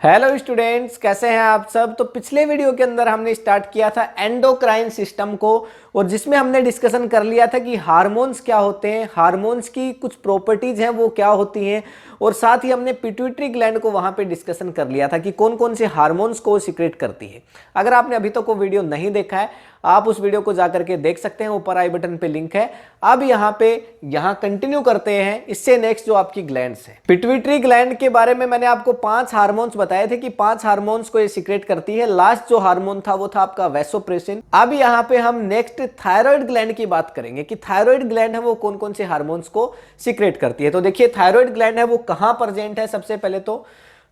Hello students, कैसे हैं आप सब। तो पिछले वीडियो के अंदर हमने स्टार्ट किया था एंडोक्राइन सिस्टम को, और जिसमें हमने डिस्कशन कर लिया था कि हार्मोन्स क्या होते हैं, हार्मोन्स की कुछ प्रॉपर्टीज हैं वो क्या होती हैं, और साथ ही हमने पिट्यूटरी ग्लैंड को वहां पे डिस्कशन कर लिया था कि कौन कौन से हार्मोन्स को सिक्रेट करती है। अगर आपने अभी तक वो वीडियो नहीं देखा है, आप उस वीडियो को जाकर के देख सकते हैं, ऊपर आई बटन पे लिंक है। अब यहाँ कंटिन्यू करते हैं इससे नेक्स्ट जो आपकी ग्लैंड्स है। पिट्यूटरी ग्लैंड के बारे में मैंने आपको 5 हार्मोन्स बताए थे कि 5 हार्मोन्स को ये सीक्रेट करती है। लास्ट जो हार्मोन था वो था आपका वैसोप्रेसिन। अब यहाँ पे हम नेक्स्ट थायराइड ग्लैंड की बात करेंगे कि थायराइड ग्लैंड है वो कौन कौन से हार्मोन्स को सीक्रेट करती है। तो देखिए थायराइड ग्लैंड है वो कहां प्रेजेंट है। सबसे पहले तो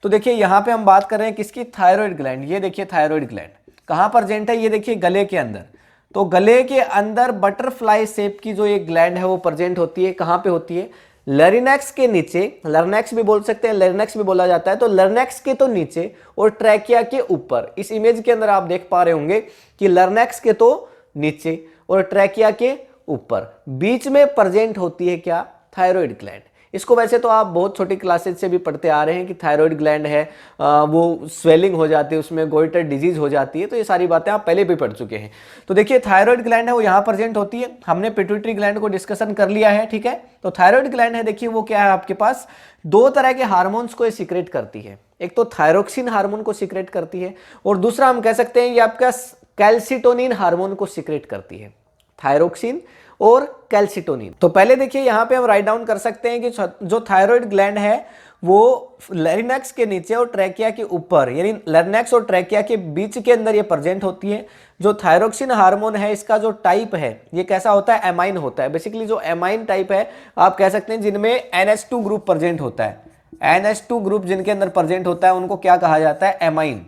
देखिए यहाँ पे हम बात कर रहे हैं किसकी, थायराइड ग्लैंड। ये देखिए थायराइड ग्लैंड कहां प्रेजेंट है, ये देखिए गले के अंदर। तो गले के अंदर बटरफ्लाई शेप की जो ये ग्लैंड है वो प्रेजेंट होती है। कहां पे होती है, लरिनेक्स के नीचे, लरनेक्स भी बोल सकते हैं, लरिनेक्स भी बोला जाता है। तो लरनेक्स के तो नीचे और ट्रैकिया के ऊपर। इस इमेज के अंदर आप देख पा रहे होंगे कि लरनेक्स के तो नीचे और ट्रैकिया के ऊपर बीच में प्रेजेंट होती है क्या, थायराइड ग्लैंड। इसको वैसे तो आप बहुत छोटी क्लासेज से भी पढ़ते आ रहे हैं कि थायराइड ग्लैंड है वो स्वेलिंग हो जाती है, उसमें गोइटर डिजीज हो जाती है। तो ये सारी बातें आप पहले भी पढ़ चुके हैं। तो देखिए थायराइड ग्लैंड है वो यहाँ प्रेजेंट होती है। हमने पिट्यूटरी ग्लैंड को डिस्कशन कर लिया है, ठीक है। तो थायराइड ग्लैंड है, देखिए वो क्या है आपके पास, 2 तरह के हार्मोन्स को सीक्रेट करती है। एक तो थायरोक्सिन हार्मोन को सीक्रेट करती है, और दूसरा हम कह सकते हैं ये आपका कैल्सिटोनिन हार्मोन को सीक्रेट करती है। थायरोक्सिन और कैल्सिटोनिन। तो पहले देखिए यहाँ पे हम राइट डाउन कर सकते हैं कि जो थायराइड ग्लैंड है वो लरिनेक्स के नीचे और ट्रैकिया के ऊपर, यानी लरिनेक्स और ट्रैकिया के बीच के अंदर ये प्रेजेंट होती है। जो थायरोक्सिन हार्मोन है इसका जो टाइप है ये कैसा होता है, एमाइन होता है। बेसिकली जो एमाइन टाइप है आप कह सकते हैं जिनमें NH2 ग्रुप प्रेजेंट होता है। NH2 ग्रुप जिनके अंदर प्रेजेंट होता है उनको क्या कहा जाता है, एमाइन।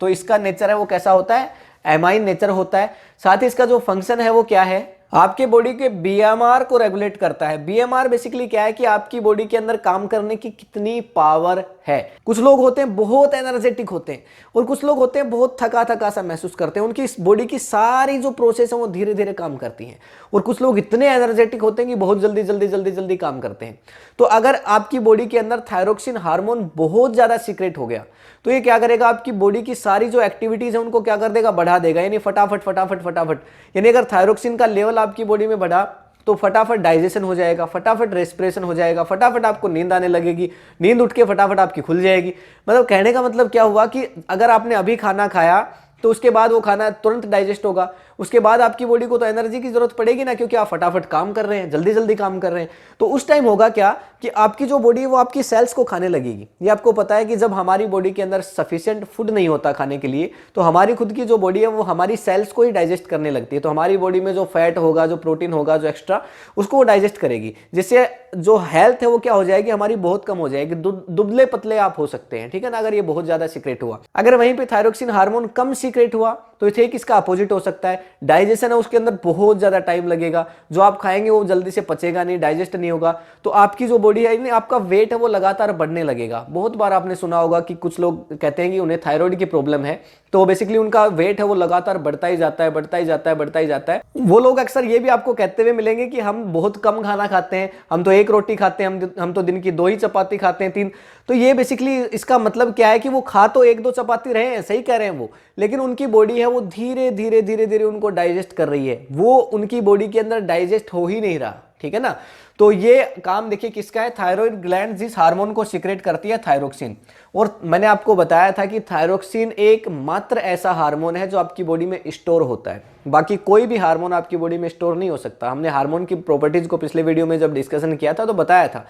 तो इसका नेचर है वो कैसा होता है, एमाइन नेचर होता है। साथ ही इसका जो फंक्शन है वो क्या है, आपके बॉडी के बीएमआर को रेगुलेट करता है। बीएमआर बेसिकली क्या है कि आपकी बॉडी के अंदर काम करने की कितनी पावर है। कुछ लोग होते हैं बहुत एनर्जेटिक होते हैं, और कुछ लोग होते हैं बहुत थका थका सा महसूस करते हैं। उनकी बॉडी की सारी जो प्रोसेस है वो धीरे धीरे काम करती हैं। और कुछ लोग इतने एनर्जेटिक होते हैं कि बहुत जल्दी जल्दी जल्दी जल्दी काम करते हैं। तो अगर आपकी बॉडी के अंदर थायरोक्सिन हार्मोन बहुत ज्यादा सीक्रेट हो गया तो ये क्या करेगा, आपकी बॉडी की सारी जो एक्टिविटीज है उनको क्या कर देगा, बढ़ा देगा। यानी फटाफट फटाफट फटाफट, यानी अगर थायरोक्सिन का लेवल आपकी बॉडी में बढ़ा तो फटाफट डाइजेशन हो जाएगा, फटाफट रेस्पिरेशन हो जाएगा, फटाफट आपको नींद आने लगेगी, नींद उठ के फटाफट आपकी खुल जाएगी। मतलब कहने का मतलब क्या हुआ कि अगर आपने अभी खाना खाया तो उसके बाद वो खाना तुरंत डाइजेस्ट होगा। उसके बाद आपकी बॉडी को तो एनर्जी की जरूरत पड़ेगी ना, क्योंकि आप फटाफट काम कर रहे हैं, जल्दी जल्दी काम कर रहे हैं। तो उस टाइम होगा क्या कि आपकी जो बॉडी है वो आपकी सेल्स को खाने लगेगी। ये आपको पता है कि जब हमारी बॉडी के अंदर सफिशिएंट फूड नहीं होता खाने के लिए, तो हमारी खुद की जो बॉडी है वो हमारी सेल्स को ही डाइजेस्ट करने लगती है। तो हमारी बॉडी में जो फैट होगा, जो प्रोटीन होगा, जो एक्स्ट्रा, उसको वो डाइजेस्ट करेगी, जिससे जो हेल्थ है वो क्या हो जाएगी, हमारी बहुत कम हो जाएगी। दुबले पतले आप हो सकते हैं, ठीक है ना, अगर ये बहुत ज्यादा सीक्रेट हुआ। अगर वहीं पे थायरोक्सिन हार्मोन कम सीक्रेट हुआ तो ठीक इसका अपोजिट हो सकता है। डाइजेशन है उसके अंदर बहुत ज्यादा टाइम लगेगा, जो आप खाएंगे वो जल्दी से पचेगा नहीं, डाइजेस्ट नहीं होगा। तो आपकी जो बॉडी है, आपका वेट है वो लगातार बढ़ने लगेगा। बहुत बार आपने सुना होगा कि कुछ लोग कहते हैं कि उन्हें थायराइड की प्रॉब्लम है, तो बेसिकली उनका वेट है वो लगातार बढ़ता ही जाता है, बढ़ता ही जाता है, बढ़ता ही जाता है। वो लोग अक्सर ये भी आपको कहते हुए मिलेंगे कि हम बहुत कम खाना खाते हैं, हम तो 1 रोटी खाते हैं, हम तो दिन की 2 ही चपाती खाते हैं, 3। तो ये बेसिकली इसका मतलब क्या है कि वो खा तो 1-2 चपाती रहे हैं, सही कह रहे हैं वो, लेकिन उनकी बॉडी है वो धीरे धीरे धीरे धीरे उनको डाइजेस्ट कर रही है। वो उनकी बॉडी के अंदर डाइजेस्ट हो ही नहीं रहा, ठीक है ना। तो ये काम देखिए किसका है, थायराइड ग्लैंड जिस हार्मोन को सीक्रेट करती है, थायरोक्सिन। और मैंने आपको बताया था कि थायरोक्सिन एक मात्र ऐसा हार्मोन है जो आपकी बॉडी में स्टोर होता है। बाकी कोई भी हार्मोन आपकी बॉडी में स्टोर नहीं हो सकता। हमने हार्मोन की प्रॉपर्टीज को पिछले वीडियो में जब डिस्कशन किया था तो बताया था,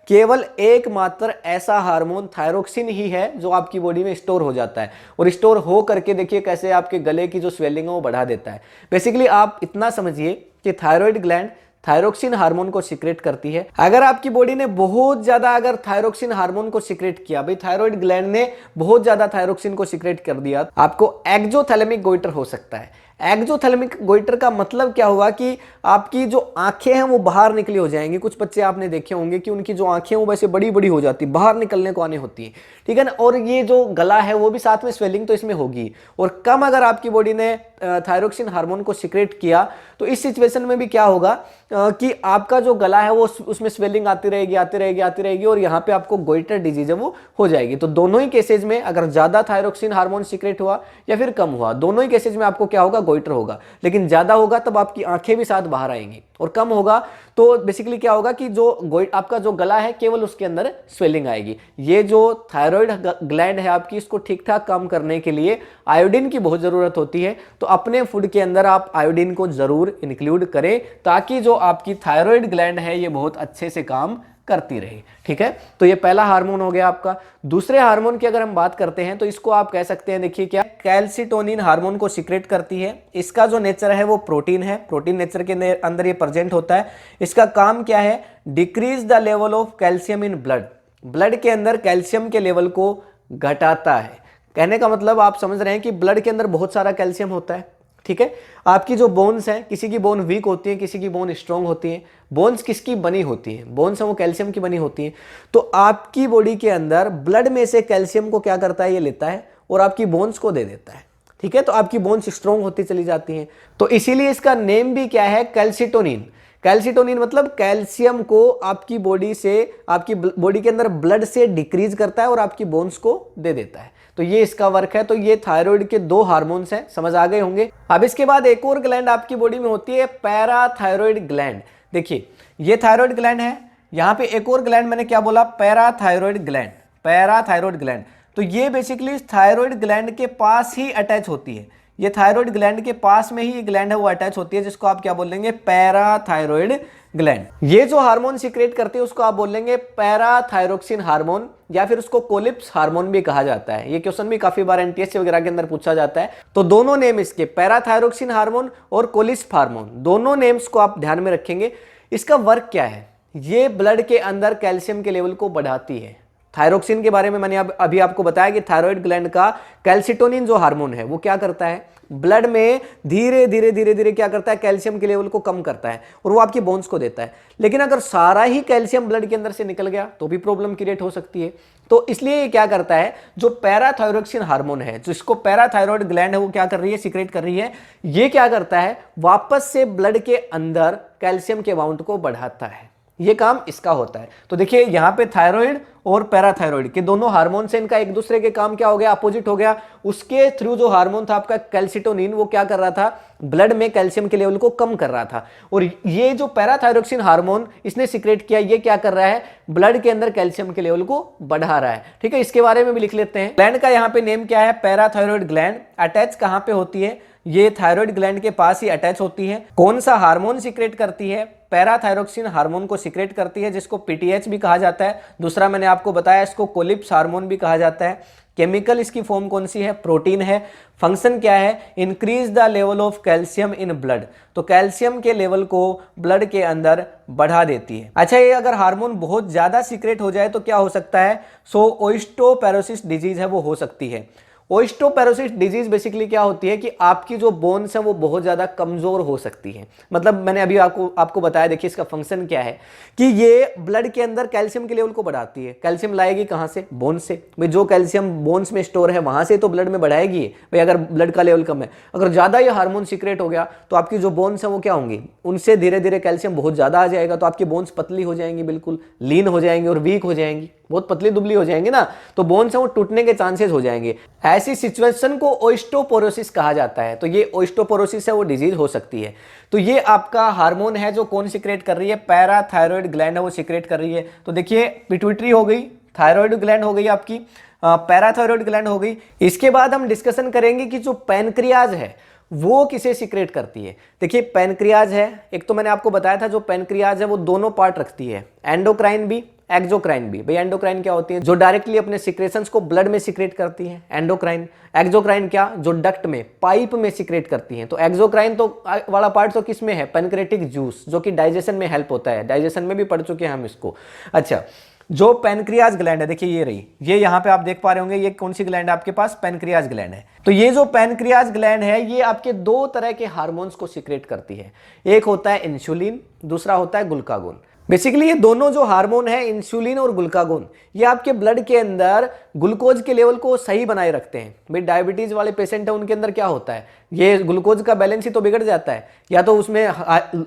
केवल एकमात्र ऐसा हार्मोन थायरोक्सिन ही है जो आपकी बॉडी में स्टोर हो जाता है, और स्टोर हो करके देखिए कैसे आपके गले की जो स्वेलिंग है वो बढ़ा देता है। बेसिकली आप इतना समझिए कि थायराइड ग्लैंड थायरोक्सिन हार्मोन को सीक्रेट करती है। अगर आपकी बॉडी ने बहुत ज्यादा अगर थायरोक्सिन हार्मोन को सीक्रेट किया, भाई थायराइड ग्लैंड ने बहुत ज्यादा थायरोक्सिन को सीक्रेट कर दिया, आपको एक्सोथैलेमिक गोइटर हो सकता है। एक्जोथैलेमिक गोइटर का मतलब क्या हुआ कि आपकी जो आंखें हैं वो बाहर निकली हो जाएंगी। कुछ बच्चे आपने देखे होंगे कि उनकी जो आंखें वो वैसे बड़ी बड़ी हो जाती, बाहर निकलने को आने होती है, ठीक है ना। और ये जो गला है वो भी साथ में स्वेलिंग तो इसमें होगी। और कम अगर आपकी बॉडी ने थायरोक्सिन हार्मोन को सिक्रेट किया तो इस सिचुएशन में भी क्या होगा कि आपका जो गला है वो उसमें स्वेलिंग आती रहेगी आती रहेगी आती रहेगी और यहाँ पे आपको गोइटर डिजीज है वो हो जाएगी। तो दोनों ही केसेज में अगर ज्यादा थायरोक्सिन हार्मोन सिक्रेट हुआ या फिर कम हुआ, दोनों ही केसेज में आपको क्या होगा, गोइटर होगा। लेकिन ज्यादा होगा तब आपकी आंखें भी साथ बाहर आएंगी, और कम होगा तो बेसिकली क्या होगा कि जो आपका जो गला है केवल उसके अंदर स्वेलिंग आएगी। ये जो थायराइड ग्लैंड है आपकी, इसको ठीक ठाक काम करने के लिए आयोडीन की बहुत जरूरत होती है। तो अपने फूड के अंदर आप आयोडीन को जरूर इंक्लूड करें ताकि जो आपकी थायराइड ग्लैंड है ये बहुत अच्छे से काम करती रहे, ठीक है। तो ये पहला हार्मोन हो गया आपका। दूसरे हार्मोन की अगर हम बात करते हैं तो इसको आप कह सकते हैं, देखिए क्या, कैल्सिटोनिन हार्मोन को सिक्रेट करती है। इसका जो नेचर है वो प्रोटीन है, प्रोटीन नेचर के अंदर ये प्रेजेंट होता है। इसका काम क्या है, decrease the level of calcium in blood, blood के अंदर कैल्शियम के लेवल को घटाता है। कहने का मतलब आप समझ रहे हैं कि ब्लड के अंदर बहुत सारा कैल्शियम होता है, ठीक है। आपकी जो बोन्स हैं, किसी की बोन वीक होती है, किसी की बोन स्ट्रांग होती है। बोन्स किसकी बनी होती है, बोन्स है वो कैल्शियम की बनी होती है। तो आपकी बॉडी के अंदर ब्लड में से कैल्शियम को क्या करता है, ये लेता है और आपकी बोन्स को दे देता है, ठीक है। तो आपकी बोन्स स्ट्रांग होती चली जाती हैं। तो इसीलिए इसका नेम भी क्या है, कैल्सिटोनिन। कैल्सिटोनिन मतलब कैल्शियम को आपकी बॉडी से, आपकी बॉडी के अंदर ब्लड से डिक्रीज करता है और आपकी बोन्स को दे देता है। तो ये इसका वर्क है। तो ये थायराइड के दो हार्मोन्स हैं, समझ आ गए होंगे। अब इसके बाद एक और ग्लैंड आपकी बॉडी में होती है, पैराथायरॉइड ग्लैंड। देखिए ये थायराइड ग्लैंड है, यहाँ पे एक और ग्लैंड मैंने क्या बोला, पैराथायरॉइड ग्लैंड, पैराथायरॉइड ग्लैंड। तो ये बेसिकली थायराइड ग्लैंड के पास ही अटैच होती है। ये थायराइड ग्लैंड के पास में ही ग्लैंड है वो अटैच होती है, जिसको आप क्या बोलेंगे, पैराथायरॉइड ग्लैंड। ये जो हार्मोन सिक्रेट करती है उसको आप बोलेंगे पैराथायरोक्सिन हार्मोन, या फिर उसको कोलिप्स हार्मोन भी कहा जाता है। ये क्वेश्चन भी काफी बार एनटीएससी वगैरह के अंदर पूछा जाता है। तो दोनों नेम इसके, पैराथायरोक्सिन हार्मोन और कोलिप्स हार्मोन, दोनों नेम्स को आप ध्यान में रखेंगे। इसका वर्क क्या है, ये ब्लड के अंदर कैल्शियम के लेवल को बढ़ाती है। थायरोक्सिन के बारे में मैंने अभी आपको बताया कि थायराइड ग्लैंड का कैल्सिटोनिन जो हार्मोन है वो क्या करता है, ब्लड में धीरे धीरे धीरे धीरे क्या करता है, कैल्शियम के लेवल को कम करता है और वो आपकी बोन्स को देता है। लेकिन अगर सारा ही कैल्शियम ब्लड के अंदर से निकल गया तो भी प्रॉब्लम क्रिएट हो सकती है। तो इसलिए ये क्या करता है, जो पैराथायरोक्सिन हार्मोन है, जिसको पैराथायरॉइड ग्लैंड है वो क्या कर रही है, सीक्रेट कर रही है। ये क्या करता है, वापस से ब्लड के अंदर कैल्शियम के अमाउंट को बढ़ाता है। ये काम इसका होता है। तो देखिए यहाँ पे थायराइड और पैराथायरॉइड के दोनों हार्मोन से इनका एक दूसरे के काम क्या हो गया, अपोजिट हो गया। उसके थ्रू जो हार्मोन था आपका कैल्सिटोनिन, वो क्या कर रहा था, ब्लड में कैल्शियम के लेवल को कम कर रहा था। और ये जो पैराथायरोक्सिन हार्मोन इसने सीक्रेट किया, ये क्या कर रहा है, ब्लड के अंदर कैल्शियम के लेवल को बढ़ा रहा है, ठीक है। इसके बारे में भी लिख लेते हैं। ग्लैंड का यहाँ पे नेम क्या है, पैराथायरॉइड ग्लैंड। अटैच कहाँ पे होती है, ये थायराइड ग्लैंड के पास ही अटैच होती है। कौन सा हार्मोन सीक्रेट करती है, पैराथायरोक्सिन हार्मोन को सीक्रेट करती है, जिसको पीटीएच भी कहा जाता है। दूसरा मैंने आपको बताया इसको कोलिप्स हार्मोन भी कहा जाता है। केमिकल इसकी फॉर्म कौन सी है, प्रोटीन है। फंक्शन क्या है, increase the level of calcium in blood. तो कैल्शियम के लेवल को ब्लड के अंदर बढ़ा देती है। अच्छा, ये अगर हार्मोन बहुत ज्यादा सीक्रेट हो जाए तो क्या हो सकता है, सो ओस्टियोपोरोसिस डिजीज है वो हो सकती है। ओस्टियोपोरोसिस डिजीज बेसिकली क्या होती है कि आपकी जो बोन्स है वो बहुत ज्यादा कमजोर हो सकती है। मतलब मैंने अभी आपको बताया, देखिए इसका फंक्शन क्या है कि ये ब्लड के अंदर कैल्शियम के लेवल को बढ़ाती है। कैल्शियम लाएगी कहां से, बोन से। भाई जो कैल्शियम बोन्स में स्टोर है वहां से तो ब्लड में बढ़ाएगी भाई, अगर ब्लड का लेवल कम है। अगर ज्यादा ये हार्मोन सीक्रेट हो गया तो आपकी जो बोन्स है वो क्या होंगी, उनसे धीरे धीरे कैल्शियम बहुत ज्यादा आ जाएगा, तो आपकी बोन्स पतली हो जाएंगी, बिल्कुल लीन हो जाएंगी और वीक हो जाएंगी, बहुत पतली दुबली हो जाएंगी ना, तो बोन्स है वो टूटने के चांसेस हो जाएंगे। ऐसी सिचुएशन को ओस्टियोपोरोसिस कहा जाता है। तो ये ओस्टियोपोरोसिस है वो डिजीज हो सकती है। तो ये आपका हार्मोन है जो कौन सीक्रेट कर रही है, पैराथायरॉइड ग्लैंड है वो सीक्रेट कर रही है। तो देखिए पिट्यूटरी हो गई, थायराइड ग्लैंड हो गई आपकी, पैराथायरॉइड ग्लैंड हो गई। इसके बाद हम डिस्कशन करेंगे कि जो पैनक्रियाज है वो किसे सीक्रेट करती है। देखिए पैनक्रियाज है, एक तो मैंने आपको बताया था जो पैनक्रियाज है वो दोनों पार्ट रखती है, एंडोक्राइन भी, एक्सोक्राइन भी। भाई एंडोक्राइन क्या होती है, जो डायरेक्टली अपने सिक्रेशंस को ब्लड में सीक्रेट करती है, एंडोक्राइन। एक्सोक्राइन क्या, जो डक्ट में, पाइप में सीक्रेट करती है। तो एक्सोक्राइन तो वाला पार्ट तो किस में है, पैनक्रेटिक जूस, जो कि डाइजेशन में हेल्प होता है। डाइजेशन में भी पढ़ चुके हैं हम इसको। अच्छा, जो पैनक्रियाज ग्लैंड है, देखिए ये रही, ये यहाँ पे आप देख पा रहे होंगे, ये कौन सी ग्लैंड है आपके पास, पैनक्रियाज ग्लैंड है। तो ये जो पैनक्रियाज ग्लैंड है ये आपके दो तरह के हार्मोन्स को सीक्रेट करती है, एक होता है इंसुलिन, दूसरा होता है ग्लूकागोन। बेसिकली ये दोनों जो हार्मोन है इंसुलिन और ग्लूकागोन, ये आपके ब्लड के अंदर ग्लूकोज के लेवल को सही बनाए रखते हैं। भाई डायबिटीज वाले पेशेंट है, उनके अंदर क्या होता है, ये ग्लूकोज का बैलेंस ही तो बिगड़ जाता है, या तो उसमें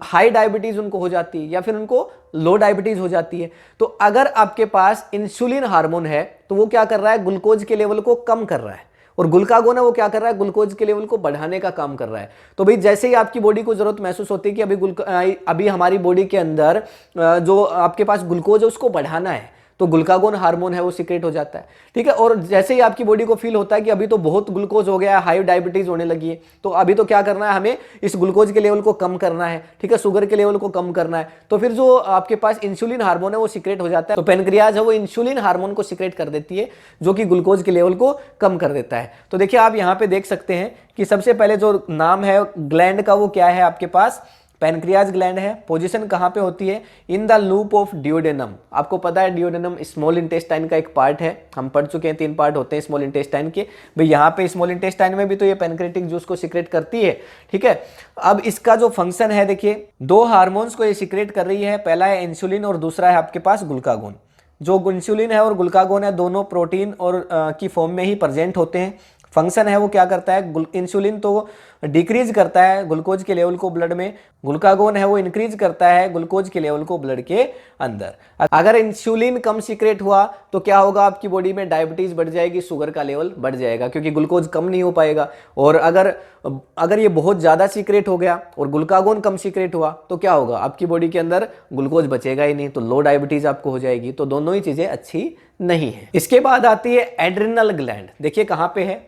हाई डायबिटीज उनको हो जाती है या फिर उनको लो डायबिटीज हो जाती है। तो अगर आपके पास इंसुलिन हार्मोन है तो वो क्या कर रहा है, ग्लूकोज के लेवल को कम कर रहा है, और ग्लूकागोन है वो क्या कर रहा है, ग्लूकोज के लेवल को बढ़ाने का काम कर रहा है। तो भाई जैसे ही आपकी बॉडी को जरूरत महसूस होती है कि अभी हमारी बॉडी के अंदर जो आपके पास ग्लूकोज है उसको बढ़ाना है, तो ग्लूकागोन हार्मोन है वो सीक्रेट हो जाता है, ठीक है। और जैसे ही आपकी बॉडी को फील होता है कि अभी तो बहुत ग्लूकोज हो गया है, हाई डायबिटीज होने लगी है, तो अभी तो क्या करना है, हमें इस ग्लूकोज के लेवल को कम करना है, ठीक है, शुगर के लेवल को कम करना है, तो फिर जो आपके पास इंसुलिन हार्मोन है वो सीक्रेट हो जाता है। तो पैनक्रियाज है वो इंसुलिन हार्मोन को सीक्रेट कर देती है, जो कि ग्लूकोज के लेवल को कम कर देता है। तो देखिए आप यहाँ पे देख सकते हैं कि सबसे पहले जो नाम है ग्लैंड का वो क्या है आपके पास, पैनक्रियाज ग्लैंड है। पोजीशन कहाँ पे होती है, in the loop of duodenum. आपको पता है डिओडेनम स्मॉल इंटेस्टाइन का एक पार्ट है, हम पढ़ चुके हैं, 3 पार्ट होते हैं स्मॉल इंटेस्टाइन के। भाई यहाँ पे स्मॉल इंटेस्टाइन में भी तो ये पैनक्रेटिक जूस को सीक्रेट करती है, ठीक है। अब इसका जो फंक्शन है, देखिए 2 हार्मोन्स को ये सीक्रेट कर रही है, पहला है इंसुलिन और दूसरा है आपके पास ग्लूकागोन। जो इंसुलिन है और ग्लूकागोन है दोनों प्रोटीन और की फॉर्म में ही प्रेजेंट होते हैं। फंक्शन है वो क्या करता है, इंसुलिन तो डिक्रीज करता है ग्लूकोज के लेवल को ब्लड में, ग्लूकागोन है वो इंक्रीज करता है ग्लूकोज के लेवल को ब्लड के अंदर। अगर इंसुलिन कम सीक्रेट हुआ तो क्या होगा, आपकी बॉडी में डायबिटीज बढ़ जाएगी, शुगर का लेवल बढ़ जाएगा, क्योंकि ग्लूकोज कम नहीं हो पाएगा। और अगर ये बहुत ज़्यादा सीक्रेट हो गया और ग्लूकागोन कम सीक्रेट हुआ तो क्या होगा, आपकी बॉडी के अंदर ग्लूकोज बचेगा ही नहीं, तो लो डायबिटीज आपको हो जाएगी। तो दोनों ही चीज़ें अच्छी नहीं है। इसके बाद आती है एड्रिनल ग्लैंड। देखिए कहाँ पे है,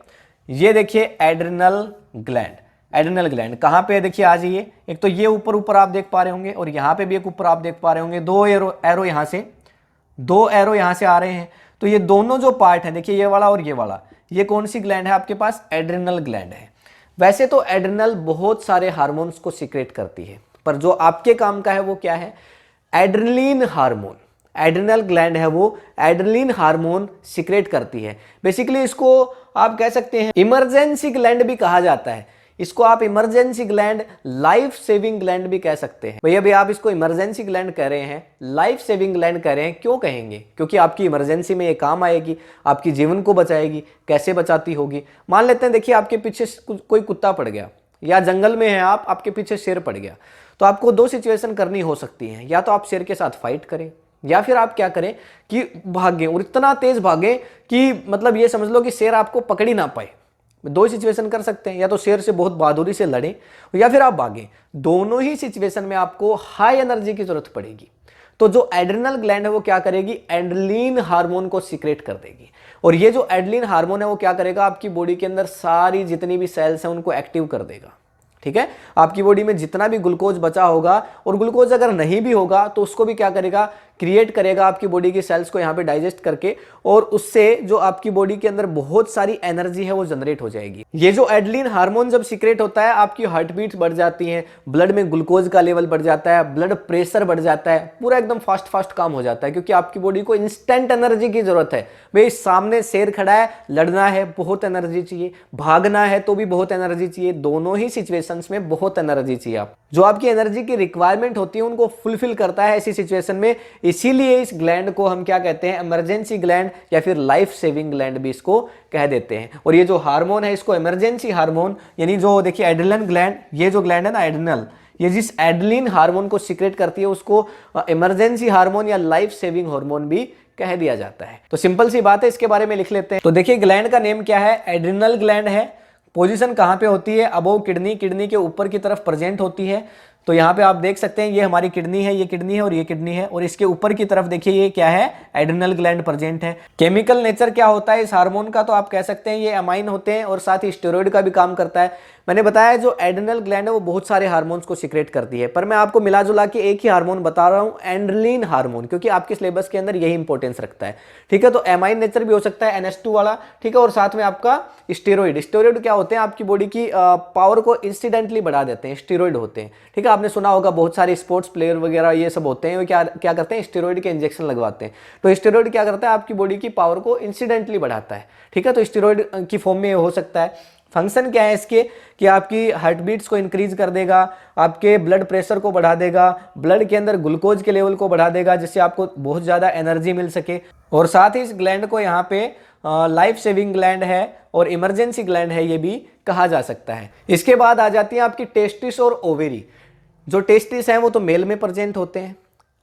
ये देखिए एड्रिनल ग्लैंड। एड्रिनल ग्लैंड कहाँ पे है, देखिए आ जाइए। एक तो ये ऊपर आप देख पा रहे होंगे और यहाँ पे भी एक ऊपर आप देख पा रहे होंगे, 2 एरो यहाँ से, 2 एरो यहाँ से आ रहे हैं। तो ये दोनों जो पार्ट है, देखिए ये वाला और ये वाला, ये कौन सी ग्लैंड है आपके पास, एड्रिनल ग्लैंड है। वैसे तो एड्रिनल बहुत सारे हार्मोन्स को सीक्रेट करती है, पर जो आपके काम का है वो क्या है, एड्रेनलिन हार्मोन। एड्रिनल ग्लैंड है वो एड्रेनलिन हार्मोन सीक्रेट करती है। बेसिकली इसको आप कह सकते हैं इमरजेंसी ग्लैंड भी कहा जाता है। इसको आप emergency gland, life saving gland भी कह सकते हैं। भैया भी आप इसको इमरजेंसी ग्लैंड कह रहे हैं, लाइफ सेविंग ग्लैंड कह रहे हैं, क्यों कहेंगे, क्योंकि आपकी इमरजेंसी में ये काम आएगी, आपकी जीवन को बचाएगी। कैसे बचाती होगी, मान लेते हैं देखिए आपके पीछे कोई कुत्ता पड़ गया, या जंगल में है आप, आपके पीछे शेर पड़ गया, तो आपको 2 सिचुएशन करनी हो सकती है, या तो आप शेर के साथ फाइट करें, या फिर आप क्या करें कि भागें, और इतना तेज भागें कि मतलब ये समझ लो कि शेर आपको पकड़ ही ना पाए। 2 सिचुएशन कर सकते हैं, या तो शेर से बहुत बहादुरी से लड़ें या फिर आप भागें। दोनों ही सिचुएशन में आपको हाई एनर्जी की जरूरत पड़ेगी। तो जो एड्रिनल ग्लैंड है वो क्या करेगी, एड्रेनलिन हार्मोन को सीक्रेट कर देगी। और ये जो एड्रेनलिन हार्मोन है वो क्या करेगा, आपकी बॉडी के अंदर सारी जितनी भी सेल्स हैं उनको एक्टिव कर देगा, ठीक है। आपकी बॉडी में जितना भी ग्लूकोज बचा होगा, और ग्लूकोज अगर नहीं भी होगा तो उसको भी क्या करेगा, क्रिएट करेगा आपकी बॉडी की सेल्स को यहाँ पे डाइजेस्ट करके, और उससे जो आपकी बॉडी के अंदर बहुत सारी एनर्जी है वो जनरेट हो जाएगी। ये जो एड्रेनलिन हार्मोन जब सीक्रेट होता है, आपकी हार्ट बीट बढ़ जाती है, ब्लड में ग्लूकोज का लेवल बढ़ जाता है, ब्लड प्रेशर बढ़ जाता है, पूरा एकदम फास्ट काम हो जाता है, क्योंकि आपकी बॉडी को इंस्टेंट एनर्जी की जरूरत है। भाई सामने शेर खड़ा है, लड़ना है, बहुत एनर्जी चाहिए, भागना है तो भी बहुत एनर्जी चाहिए, दोनों ही सिचुएशंस में बहुत एनर्जी चाहिए। आप जो आपकी एनर्जी की रिक्वायरमेंट होती है उनको फुलफिल करता है ऐसी सिचुएशन में। इसीलिए इस ग्लैंड को हम क्या कहते हैं, इमरजेंसी ग्लैंड या फिर लाइफ सेविंग ग्लैंड भी इसको कह देते हैं। और ये जो हार्मोन है इसको इमरजेंसी हार्मोन, यानी जो देखिए एड्रेनल ग्लैंड, ये जो ग्लैंड है ना एड्रेनल, ये जिस एड्रेनलिन हार्मोन को सीक्रेट करती है उसको इमरजेंसी हार्मोन या लाइफ सेविंग हार्मोन भी कह दिया जाता है। तो सिंपल सी बात है, इसके बारे में लिख लेते हैं। तो देखिए ग्लैंड का नेम क्या है, एड्रेनल ग्लैंड है। पोजीशन कहाँ पे होती है, अबोव किडनी, किडनी के ऊपर की तरफ प्रेजेंट होती है। तो यहाँ पे आप देख सकते हैं ये हमारी किडनी है, ये किडनी है और ये किडनी है, और इसके ऊपर की तरफ देखिए ये क्या है, एड्रेनल ग्लैंड प्रेजेंट है। केमिकल नेचर क्या होता है इस हार्मोन का, तो आप कह सकते हैं ये अमाइन होते हैं और साथ ही स्टेरॉइड का भी काम करता है। मैंने बताया जो एड्रिनल ग्लैंड है वो बहुत सारे हार्मोन्स को सीक्रेट करती है, पर मैं आपको मिला जुला के एक ही हार्मोन बता रहा हूँ, एड्रेनलिन हार्मोन, क्योंकि आपके सिलेबस के अंदर यही इंपॉर्टेंस रखता है। ठीक है, तो एमाइन नेचर भी हो सकता है NH2 वाला। ठीक है, और साथ में आपका स्टेरॉइड। स्टेरॉइड क्या होते हैं, आपकी बॉडी की पावर को इंसिडेंटली बढ़ा देते हैं, स्टेरॉइड होते हैं। ठीक है, आपने सुना होगा बहुत सारे स्पोर्ट्स प्लेयर वगैरह ये सब होते हैं, वो क्या क्या करते हैं, स्टेरॉइड के इंजेक्शन लगवाते हैं। तो स्टेरॉइड क्या करता है, आपकी बॉडी की पावर को इंसिडेंटली बढ़ाता है। ठीक है, तो स्टेरॉइड की फॉर्म में हो सकता है। फंक्शन क्या है इसके कि आपकी हार्ट बीट्स को इंक्रीज कर देगा, आपके ब्लड प्रेशर को बढ़ा देगा, ब्लड के अंदर ग्लूकोज के लेवल को बढ़ा देगा, जिससे आपको बहुत ज़्यादा एनर्जी मिल सके। और साथ ही इस ग्लैंड को यहाँ पे लाइफ सेविंग ग्लैंड है और इमरजेंसी ग्लैंड है, ये भी कहा जा सकता है। इसके बाद आ जाती है आपकी टेस्टिस और ओवेरी। जो टेस्टिस हैं वो तो मेल में प्रेजेंट होते हैं,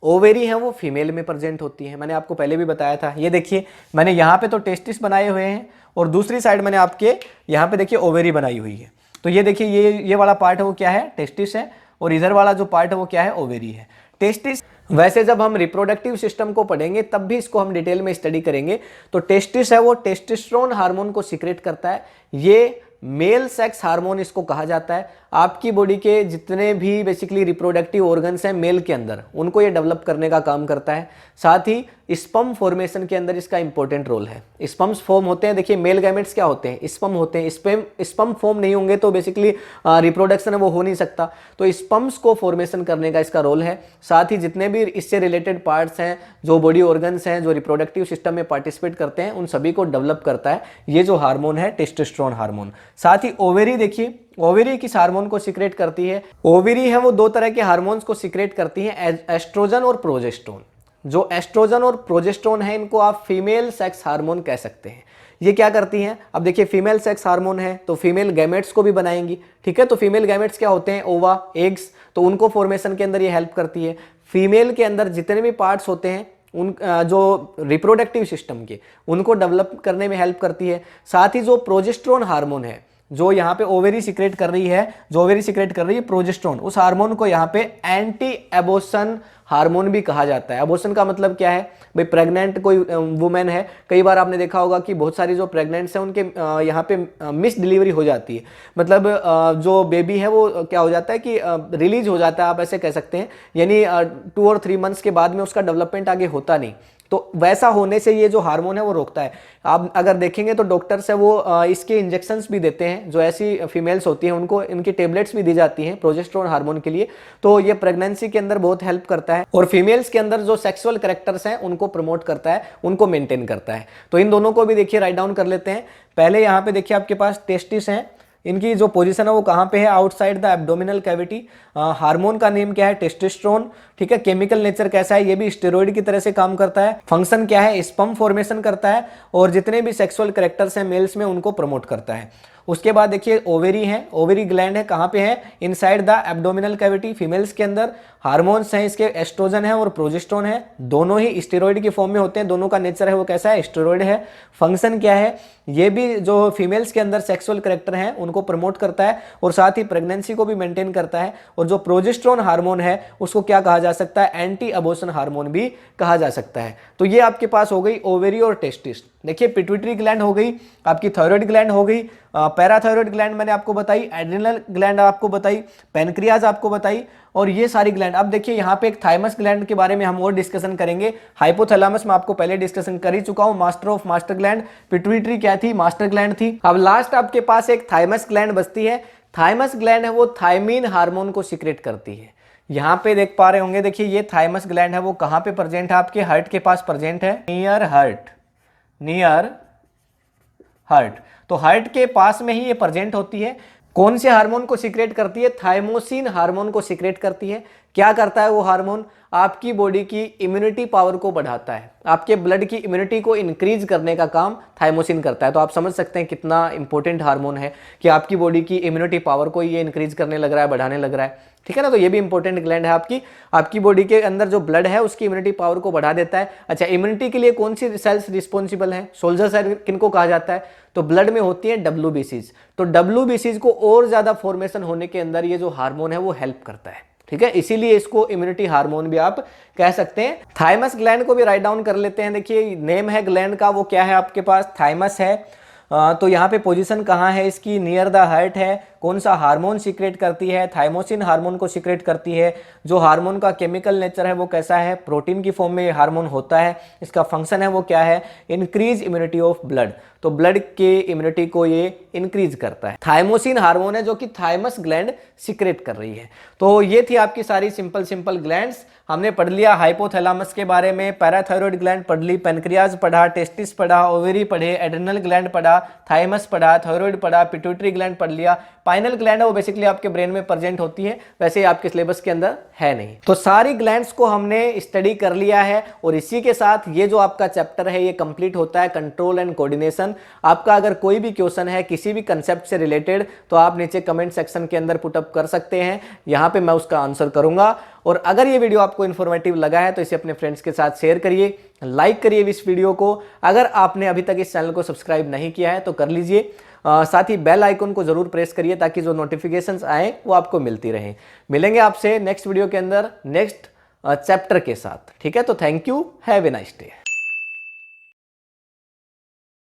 ओवेरी है वो फीमेल में प्रेजेंट होती है। मैंने आपको पहले भी बताया था। ये देखिए मैंने यहाँ पे तो टेस्टिस बनाए हुए हैं और दूसरी साइड मैंने आपके यहाँ पे देखिए ओवेरी बनाई हुई है। तो ये देखिए ये वाला पार्ट है वो क्या है, टेस्टिस है, और इधर वाला जो पार्ट है वो क्या है, ओवेरी है। टेस्टिस वैसे जब हम रिप्रोडक्टिव सिस्टम को पढ़ेंगे तब भी इसको हम डिटेल में स्टडी करेंगे। तो टेस्टिस है वो टेस्टोस्टेरोन हार्मोन को सीक्रेट करता है। ये मेल सेक्स हार्मोन इसको कहा जाता है। आपकी बॉडी के जितने भी बेसिकली रिप्रोडक्टिव ऑर्गन्स हैं मेल के अंदर, उनको ये डेवलप करने का काम करता है। साथ ही स्पर्म फॉर्मेशन के अंदर इसका इंपॉर्टेंट रोल है। स्पर्म्स फॉर्म होते हैं, देखिए मेल गैमेट्स क्या होते हैं, स्पर्म होते हैं। स्पर्म फॉर्म नहीं होंगे तो बेसिकली रिप्रोडक्शन है वो हो नहीं सकता। तो स्पर्म्स को फॉर्मेशन करने का इसका रोल है। साथ ही जितने भी इससे रिलेटेड पार्ट्स हैं, जो बॉडी ऑर्गन्स हैं, जो रिप्रोडक्टिव सिस्टम में पार्टिसिपेट करते हैं, उन सभी को डेवलप करता है ये जो हार्मोन है, टेस्टोस्टेरोन हार्मोन। साथ ही ओवेरी, देखिए ओवेरी किस हार्मोन को सीक्रेट करती है, ओवेरी है वो दो तरह के हार्मोन्स को सीक्रेट करती है, एस्ट्रोजन और प्रोजेस्टेरोन। जो एस्ट्रोजन और प्रोजेस्टेरोन है इनको आप फीमेल सेक्स हार्मोन कह सकते हैं। ये क्या करती हैं, अब देखिए फीमेल सेक्स हार्मोन है तो फीमेल गैमेट्स को भी बनाएंगी। ठीक है, तो फीमेल गैमेट्स क्या होते हैं, ओवा, एग्स, तो उनको फॉर्मेशन के अंदर ये हेल्प करती है। फीमेल के अंदर जितने भी पार्ट्स होते हैं उन जो रिप्रोडक्टिव सिस्टम के, उनको डेवलप करने में हेल्प करती है। साथ ही जो प्रोजेस्टेरोन हार्मोन है, जो यहाँ पे ओवेरी सीक्रेट कर रही है, जो ओवेरी सीक्रेट कर रही है प्रोजेस्टेरोन, उस हार्मोन को यहाँ पे एंटी एबोशन हार्मोन भी कहा जाता है। एबोशन का मतलब क्या है भाई, प्रेग्नेंट कोई वुमेन है, कई बार आपने देखा होगा कि बहुत सारी जो प्रेग्नेंट्स हैं उनके यहाँ पे मिस डिलीवरी हो जाती है, मतलब जो बेबी है वो क्या हो जाता है कि रिलीज हो जाता है, आप ऐसे कह सकते हैं, यानी 2 और 3 मंथ्स के बाद में उसका डेवलपमेंट आगे होता नहीं। तो वैसा होने से ये जो हार्मोन है वो रोकता है। आप अगर देखेंगे तो डॉक्टर्स है वो इसके इंजेक्शंस भी देते हैं, जो ऐसी फीमेल्स होती हैं उनको इनकी टेबलेट्स भी दी जाती हैं प्रोजेस्टेरोन हार्मोन के लिए। तो ये प्रेगनेंसी के अंदर बहुत हेल्प करता है और फीमेल्स के अंदर जो सेक्सुअल कैरेक्टर्स हैं उनको प्रमोट करता है, उनको मेंटेन करता है। तो इन दोनों को भी देखिए राइट डाउन कर लेते हैं। पहले यहाँ पे देखिए आपके पास टेस्टिस हैं, इनकी जो पोजीशन है वो कहाँ पे है, outside the abdominal cavity. Hormone का नेम क्या है, टेस्टोस्टेरोन। ठीक है, केमिकल नेचर कैसा है, ये भी स्टेरॉइड की तरह से काम करता है। फंक्शन क्या है, स्पर्म फॉर्मेशन करता है और जितने भी सेक्सुअल कैरेक्टर्स हैं मेल्स में उनको प्रमोट करता है। उसके बाद देखिए ओवेरी है, ओवेरी ग्लैंड है, कहाँ पे है, inside the abdominal cavity, females के अंदर। हार्मोन्स हैं इसके, एस्ट्रोजन है और प्रोजेस्टेरोन है, दोनों ही स्टेरॉइड की फॉर्म में होते हैं, दोनों का नेचर है वो कैसा है, स्टेरॉइड है। फंक्शन क्या है, ये भी जो फीमेल्स के अंदर सेक्सुअल कैरेक्टर हैं उनको प्रमोट करता है और साथ ही प्रेगनेंसी को भी मेंटेन करता है। और जो प्रोजेस्टेरोन हार्मोन है उसको क्या कहा जा सकता है, एंटी एबॉर्शन हार्मोन भी कहा जा सकता है। तो ये आपके पास हो गई ओवेरी और टेस्टिस। देखिए पिट्यूटरी ग्लैंड हो गई, आपकी थायराइड ग्लैंड हो गई, पैराथायराइड ग्लैंड मैंने आपको बताई, एड्रिनल ग्लैंड आपको बताई, पैनक्रियाज आपको बताई, और ये सारी ग्लैंड। अब देखिए यहाँ पे एक थाइमस ग्लैंड के बारे में हम और डिस्कशन करेंगे। हाइपोथैलेमस में आपको पहले डिस्कशन कर ही चुका हूं, master of master gland. Pituitary क्या थी, मास्टर ग्लैंड थी। अब लास्ट आपके पास एक थाइमस ग्लैंड बचती है। थाइमस ग्लैंड है वो थायमीन हार्मोन को सीक्रेट करती है। यहाँ पे देख पा रहे होंगे, देखिए ये थाइमस ग्लैंड है वो कहाँ पे प्रेजेंट है, आपके हार्ट के पास प्रेजेंट है, नियर हार्ट, नियर हार्ट। तो हार्ट के पास में ही ये प्रेजेंट होती है। कौन से हार्मोन को सीक्रेट करती है, थाइमोसिन हार्मोन को सीक्रेट करती है। क्या करता है वो हार्मोन, आपकी बॉडी की इम्यूनिटी पावर को बढ़ाता है, आपके ब्लड की इम्यूनिटी को इंक्रीज करने का काम थाइमोसिन करता है। तो आप समझ सकते हैं कितना इंपॉर्टेंट हार्मोन है कि आपकी बॉडी की इम्यूनिटी पावर को ये इंक्रीज करने लग रहा है, बढ़ाने लग रहा है। ठीक है ना, तो ये भी इंपॉर्टेंट ग्लैंड है आपकी बॉडी के अंदर जो ब्लड है उसकी इम्यूनिटी पावर को बढ़ा देता है। अच्छा, इम्यूनिटी के लिए कौन सी सेल्स रिस्पॉन्सिबल है, सोल्जर सेल किनको कहा जाता है, तो ब्लड में होती है WBCs। तो WBCs को और ज्यादा फॉर्मेशन होने के अंदर ये जो हार्मोन है वो हेल्प करता है। ठीक है, इसीलिए इसको इम्यूनिटी हार्मोन भी आप कह सकते हैं। थाइमस ग्लैंड को भी राइट डाउन कर लेते हैं। देखिए नेम है ग्लैंड का, वो क्या है आपके पास, थाइमस है। तो यहाँ पे पोजीशन कहाँ है इसकी, नियर द हार्ट है। कौन सा हार्मोन सीक्रेट करती है, थाइमोसिन हार्मोन को सीक्रेट करती है। जो हार्मोन का केमिकल नेचर है वो कैसा है, प्रोटीन की फॉर्म में ये हार्मोन होता है, इसका फंक्शन है वो क्या है, इंक्रीज इम्यूनिटी ऑफ ब्लड, तो ब्लड के इम्यूनिटी को ये इंक्रीज करता है। थाइमोसिन हार्मोन है जो कि थाइमस ग्लैंड सीक्रेट कर रही है। तो ये थी आपकी सारी सिंपल ग्लैंड्स। हमने पढ़ लिया हाइपोथैलेमस के बारे में, पैराथायरॉयड ग्लैंड पढ़ ली, पेनक्रियाज पढ़ा, टेस्टिस पढ़ा, ओवेरी पढ़े, एड्रिनल ग्लैंड पढ़ा, थाइमस पढ़ा, थायराइड पढ़ा, पिट्यूटरी ग्लैंड पढ़ लिया। पाइनल ग्लैंड है वो बेसिकली आपके ब्रेन में प्रेजेंट होती है, वैसे आपके सिलेबस के अंदर है नहीं। तो सारी ग्लैंड्स को हमने स्टडी कर लिया है और इसी के साथ ये जो आपका चैप्टर है ये कंप्लीट होता है, कंट्रोल एंड कोऑर्डिनेशन। आपका अगर कोई भी क्वेश्चन है किसी भी कंसेप्ट से रिलेटेड तो आप नीचे कमेंट सेक्शन के अंदर पुटअप कर सकते हैं, यहाँ पे मैं उसका आंसर करूंगा। और अगर ये वीडियो आपको इन्फॉर्मेटिव लगा है तो इसे अपने फ्रेंड्स के साथ शेयर करिए, लाइक करिए इस वीडियो को। अगर आपने अभी तक इस चैनल को सब्सक्राइब नहीं किया है तो कर लीजिए, साथ ही बेल आइकन को जरूर प्रेस करिए ताकि जो नोटिफिकेशंस आए वो आपको मिलती रहें। मिलेंगे आपसे नेक्स्ट वीडियो के अंदर नेक्स्ट चैप्टर के साथ, ठीक है। तो thank you, have a nice day.